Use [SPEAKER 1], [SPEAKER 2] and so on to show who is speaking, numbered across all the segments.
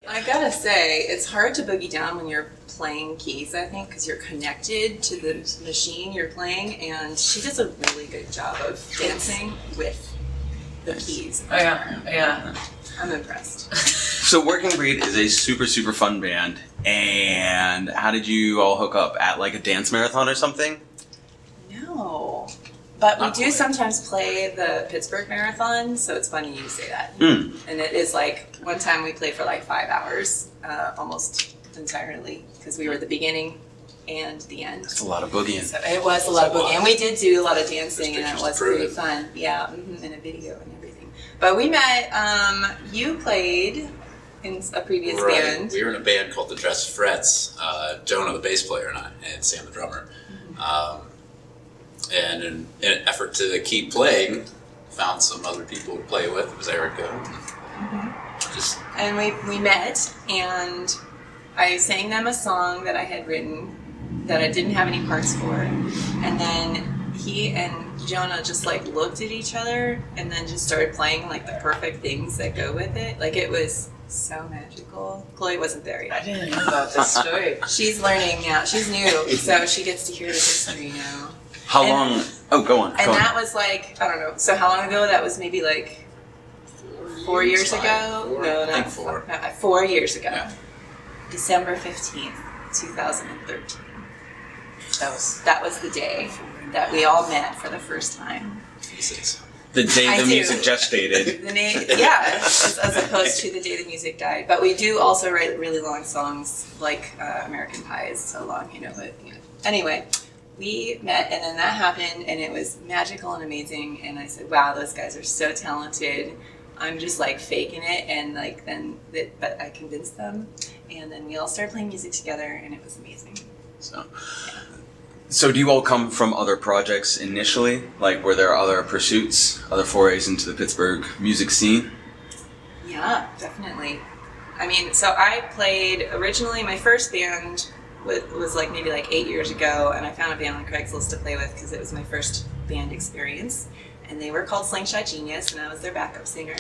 [SPEAKER 1] I gotta say, it's hard to boogie down when you're playing keys, I think, because you're connected to the machine you're playing, and she does a really good job of dancing with the keys.
[SPEAKER 2] Oh, yeah.
[SPEAKER 1] I'm impressed.
[SPEAKER 3] So Working Breed is a super, super fun band, and how did you all hook up? At like a dance marathon or something?
[SPEAKER 1] No. But we do sometimes play the Pittsburgh Marathon, so it's funny you say that.
[SPEAKER 3] Mm.
[SPEAKER 1] And it is like, one time we played for like 5 hours, almost entirely, because we were the beginning and the end.
[SPEAKER 3] That's a lot of boogieing.
[SPEAKER 1] So it was a lot of boogie, and we did do a lot of dancing, and it was pretty fun. Yeah, and a video and everything. But we met, you played in a previous band.
[SPEAKER 4] We were in a band called the Dress Frets, Jonah the bass player and I, and Sam the drummer. And in an effort to keep playing, found some other people to play with. It was Erika.
[SPEAKER 1] And we met, and I sang them a song that I had written that I didn't have any parts for. And then he and Jonah just like looked at each other and then just started playing like the perfect things that go with it. Like it was so magical. Chloe wasn't there yet.
[SPEAKER 2] I didn't know about this story.
[SPEAKER 1] She's learning now. She's new, so she gets to hear the history now.
[SPEAKER 3] How long? Oh, go on.
[SPEAKER 1] That was like, I don't know. So how long ago? That was maybe like 4 years ago? No,
[SPEAKER 4] I think
[SPEAKER 1] not
[SPEAKER 4] 4.
[SPEAKER 1] 4 years ago.
[SPEAKER 4] Yeah.
[SPEAKER 1] December 15th, 2013. That was the day that we all met for the first time.
[SPEAKER 3] The day
[SPEAKER 1] I
[SPEAKER 3] the
[SPEAKER 1] do.
[SPEAKER 3] music gestated.
[SPEAKER 1] The name, yeah, as opposed to the day the music died. But we do also write really long songs, like American Pie is so long, but anyway. We met, and then that happened, and it was magical and amazing. And I said, "Wow, those guys are so talented. I'm just like faking it." And like but I convinced them, and then we all started playing music together, and it was amazing.
[SPEAKER 3] So do you all come from other projects initially? Like, were there other pursuits, other forays into the Pittsburgh music scene?
[SPEAKER 1] Yeah, definitely. I mean, so I played originally. My first band was like maybe like 8 years ago, and I found a band on Craigslist to play with because it was my first band experience, and they were called Slingshot Genius, and I was their backup singer.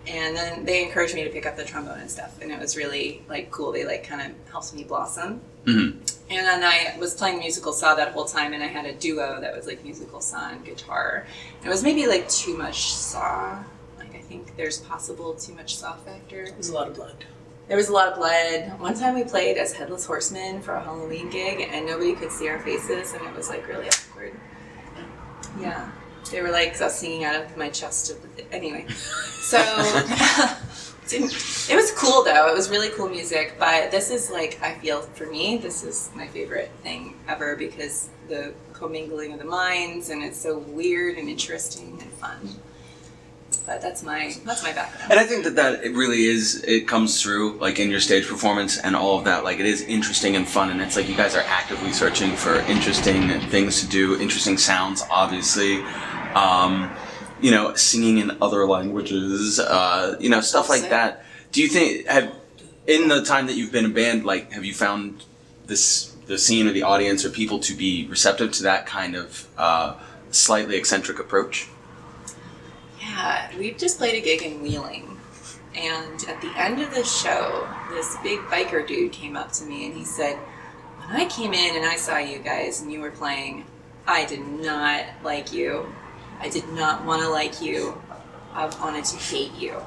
[SPEAKER 1] And then they encouraged me to pick up the trombone and stuff, and it was really like cool. They like kind of helped me blossom.
[SPEAKER 3] Mm-hmm.
[SPEAKER 1] And then I was playing musical saw that whole time, and I had a duo that was like musical saw and guitar. And it was maybe like too much saw. Like I think there's possible too much saw factor.
[SPEAKER 2] There was a lot of blood.
[SPEAKER 1] There was a lot of blood. One time we played as Headless Horsemen for a Halloween gig, and nobody could see our faces, and it was like really awkward. Yeah. They were like, 'cause I was singing out of my chest. Anyway. So, it was cool though. It was really cool music, but this is like, I feel for me, this is my favorite thing ever because the commingling of the minds, and it's so weird and interesting and fun. But that's my background.
[SPEAKER 3] And I think that it really is, it comes through, like, in your stage performance and all of that. Like, it is interesting and fun, and it's like you guys are actively searching for interesting things to do, interesting sounds, obviously. Singing in other languages, stuff like that. Do you think, in the time that you've been a band, like, have you found the scene or the audience or people to be receptive to that kind of slightly eccentric approach?
[SPEAKER 1] Yeah, we just played a gig in Wheeling, and at the end of the show, this big biker dude came up to me and he said, "When I came in and I saw you guys and you were playing, I did not like you. I did not want to like you. I wanted to hate you."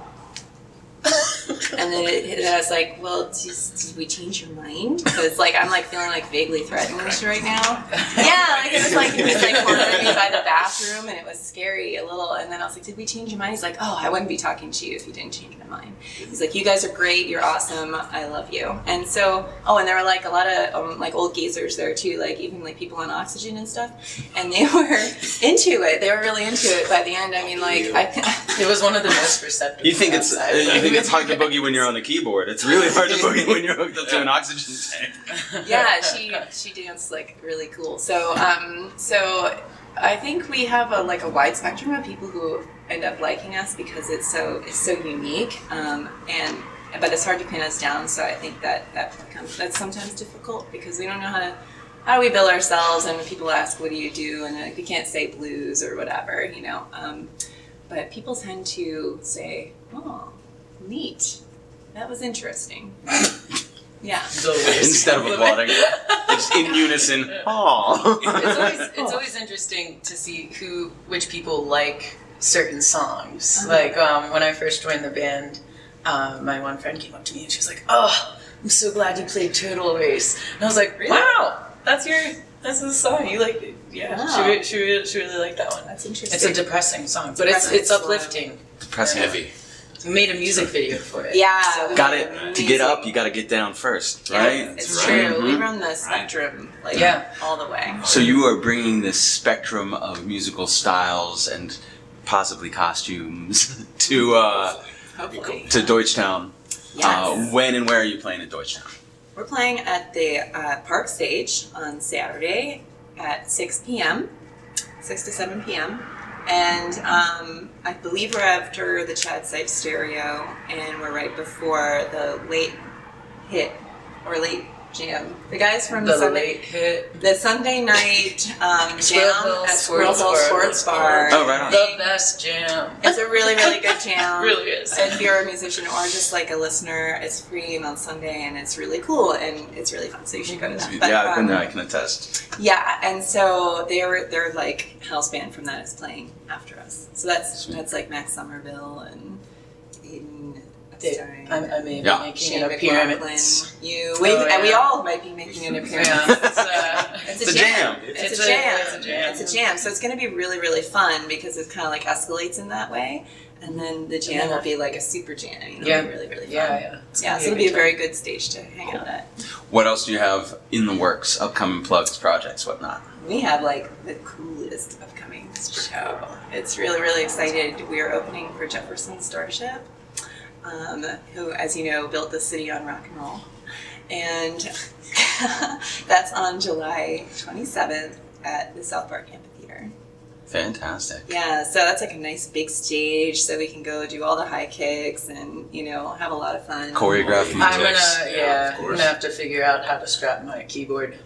[SPEAKER 1] And then I was like, "Well, did we change your mind?" Because like I'm like feeling like vaguely threatened right now. Yeah, like it was like he was like cornering me by the bathroom, and it was scary a little. And then I was like, "Did we change your mind?" He's like, "Oh, I wouldn't be talking to you if you didn't change my mind." He's like, "You guys are great. You're awesome. I love you." And so, and there were like a lot of like old geezers there too, like even like people on oxygen and stuff, and they were into it. They were really into it. By the end, I mean, like
[SPEAKER 2] It was one of the most receptive.
[SPEAKER 3] You think it's hard to boogie when you're on the keyboard. It's really hard to boogie when you're hooked up to an oxygen tank.
[SPEAKER 1] Yeah, she danced like really cool. So I think we have a wide spectrum of people who end up liking us because it's so unique. But it's hard to pin us down. So I think that's sometimes difficult because we don't know how do we bill ourselves, and when people ask, "What do you do?" and we can't say blues or whatever, But people tend to say, "Oh, neat." That was interesting. Yeah.
[SPEAKER 3] Instead of applauding, it's in unison. Aww.
[SPEAKER 2] It's always interesting to see which people like certain songs. Like when I first joined the band, my one friend came up to me and she was like, "Oh, I'm so glad you played Turtle Race." And I was like,
[SPEAKER 1] Really?
[SPEAKER 2] "Wow, that's the song you like." Yeah,
[SPEAKER 1] Wow.
[SPEAKER 2] she really liked that one.
[SPEAKER 1] That's interesting.
[SPEAKER 2] It's a depressing song, but
[SPEAKER 1] Depressing.
[SPEAKER 2] it's uplifting.
[SPEAKER 3] Depressing.
[SPEAKER 4] Heavy.
[SPEAKER 2] We made a music video for it.
[SPEAKER 1] Yeah.
[SPEAKER 2] So
[SPEAKER 3] Got it. To get up, you got to get down first, right?
[SPEAKER 1] Yeah, it's
[SPEAKER 4] That's
[SPEAKER 1] true.
[SPEAKER 4] right.
[SPEAKER 1] We run the spectrum, like,
[SPEAKER 2] Yeah.
[SPEAKER 1] all the way.
[SPEAKER 3] So you are bringing this spectrum of musical styles and possibly costumes to
[SPEAKER 1] Hopefully.
[SPEAKER 3] Deutschtown.
[SPEAKER 1] Yes.
[SPEAKER 3] When and where are you playing at Deutschtown?
[SPEAKER 1] We're playing at the Park Stage on Saturday at 6 p.m., 6 to 7 p.m. And I believe we're after the Chad Sipes Stereo, and we're right before the late hit or late jam. The guys from
[SPEAKER 2] the
[SPEAKER 1] Sunday,
[SPEAKER 2] late hit.
[SPEAKER 1] the Sunday night
[SPEAKER 2] Squirrel
[SPEAKER 1] jam
[SPEAKER 2] Hill
[SPEAKER 1] at Squirrel Hill Sports Bar.
[SPEAKER 3] Oh, right on.
[SPEAKER 2] The best jam.
[SPEAKER 1] It's a really, really good jam.
[SPEAKER 2] Really is.
[SPEAKER 1] If you're a musician or just like a listener, it's free and on Sunday, and it's really cool and it's really fun. So you should go to that. But,
[SPEAKER 3] Yeah, I've been there. I can attest.
[SPEAKER 1] yeah, and so they're like house band from that is playing after us. So that's like Max Somerville and Aiden Epstein.
[SPEAKER 2] I may be
[SPEAKER 3] Yeah.
[SPEAKER 2] making
[SPEAKER 1] Shane
[SPEAKER 2] an
[SPEAKER 1] McLaughlin,
[SPEAKER 2] appearance.
[SPEAKER 1] you,
[SPEAKER 2] Oh,
[SPEAKER 1] and we
[SPEAKER 2] yeah.
[SPEAKER 1] all might be making an appearance.
[SPEAKER 2] Yeah,
[SPEAKER 1] It's
[SPEAKER 3] It's
[SPEAKER 1] a
[SPEAKER 3] a
[SPEAKER 1] jam.
[SPEAKER 3] jam.
[SPEAKER 1] It's
[SPEAKER 2] It's
[SPEAKER 1] a
[SPEAKER 2] a-
[SPEAKER 1] jam.
[SPEAKER 2] it's a jam.
[SPEAKER 1] It's a jam. So it's going to be really, really fun because it kind of like escalates in that way. And then the jam will be like a super jam. You know,
[SPEAKER 2] Yeah.
[SPEAKER 1] it'll be really, really fun.
[SPEAKER 2] yeah.
[SPEAKER 1] Yeah, so it'll be a very good stage to hang out at.
[SPEAKER 3] What else do you have in the works? Upcoming plugs, projects, whatnot?
[SPEAKER 1] We have like the coolest upcoming show. It's really, really excited. We are opening for Jefferson Starship, who, as you know, built the city on rock and roll. And that's on July 27th at the South Park Amphitheater.
[SPEAKER 3] Fantastic.
[SPEAKER 1] Yeah, so that's like a nice big stage so we can go do all the high kicks and, you know, have a lot of fun.
[SPEAKER 3] Choreographed
[SPEAKER 2] I'm
[SPEAKER 3] music.
[SPEAKER 2] gonna,
[SPEAKER 4] Yeah, of
[SPEAKER 2] I'm
[SPEAKER 4] course.
[SPEAKER 2] gonna have to figure out how to strap my keyboard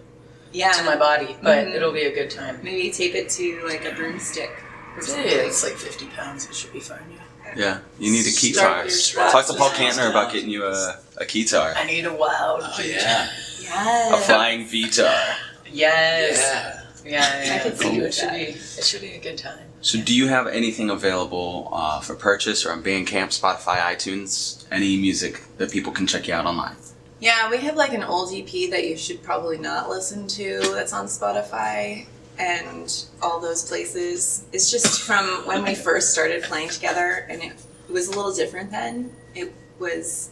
[SPEAKER 1] Yeah.
[SPEAKER 2] to my body, but
[SPEAKER 1] Mhm.
[SPEAKER 2] it'll be a good time.
[SPEAKER 1] Maybe tape it to like a broomstick or
[SPEAKER 2] Yeah,
[SPEAKER 1] something.
[SPEAKER 2] it's like 50 pounds. It should be fine.
[SPEAKER 3] Yeah, you need a
[SPEAKER 2] Start
[SPEAKER 3] guitar.
[SPEAKER 2] your straps
[SPEAKER 3] Talk to Paul
[SPEAKER 2] down.
[SPEAKER 3] Kantner about getting you a guitar.
[SPEAKER 2] I need a wild.
[SPEAKER 4] Oh yeah.
[SPEAKER 3] A
[SPEAKER 1] Yes.
[SPEAKER 3] flying Vitar.
[SPEAKER 2] Yes.
[SPEAKER 4] Yeah.
[SPEAKER 2] Yeah.
[SPEAKER 1] I could see you with that.
[SPEAKER 2] It should be a good time.
[SPEAKER 3] So do you have anything available for purchase or on Bandcamp, Spotify, iTunes? Any music that people can check you out online?
[SPEAKER 1] Yeah, we have like an old EP that you should probably not listen to that's on Spotify and all those places. It's just from when we first started playing together, and it was a little different then. It was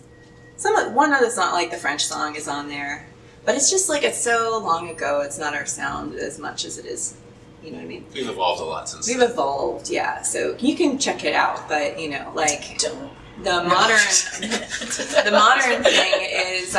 [SPEAKER 1] one of the song, like the French song, is on there, but it's just like it's so long ago. It's not our sound as much as it is. You know what I mean?
[SPEAKER 4] We've evolved a lot since
[SPEAKER 1] We've
[SPEAKER 4] then.
[SPEAKER 1] evolved, yeah. So you can check it out, but you know, like
[SPEAKER 2] Don't.
[SPEAKER 1] the modern thing is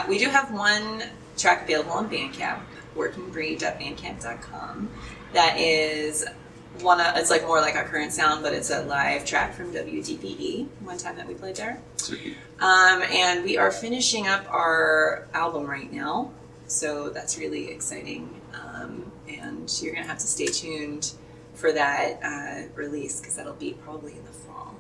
[SPEAKER 1] we do have one track available on Bandcamp, workingbreed.bandcamp.com. That is it's like more like our current sound, but it's a live track from WDPE, one time that we played there.
[SPEAKER 3] Sweet.
[SPEAKER 1] And we are finishing up our album right now, so that's really exciting. And you're gonna have to stay tuned for that release because that'll be probably in the fall.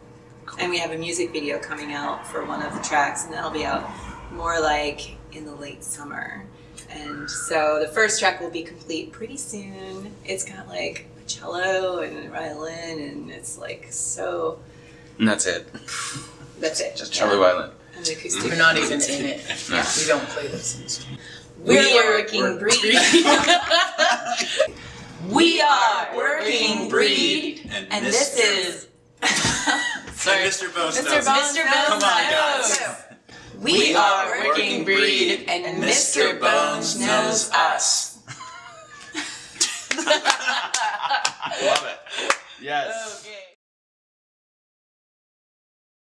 [SPEAKER 1] And we have a music video coming out for one of the tracks, and that'll be out more like in the late summer. And so the first track will be complete pretty soon. It's got like a cello and a violin, and it's like so.
[SPEAKER 3] And that's it.
[SPEAKER 1] That's it.
[SPEAKER 3] Just cello violin.
[SPEAKER 1] And the acoustic.
[SPEAKER 2] We're not even in it.
[SPEAKER 3] No.
[SPEAKER 2] We don't play those instruments.
[SPEAKER 1] We're working breed. We are working breed, and this is.
[SPEAKER 4] Sorry, Mr. Bones
[SPEAKER 1] Mr.
[SPEAKER 4] knows.
[SPEAKER 1] Bones knows.
[SPEAKER 4] Come on, guys.
[SPEAKER 1] We are working breed, and Mr. Bones knows us.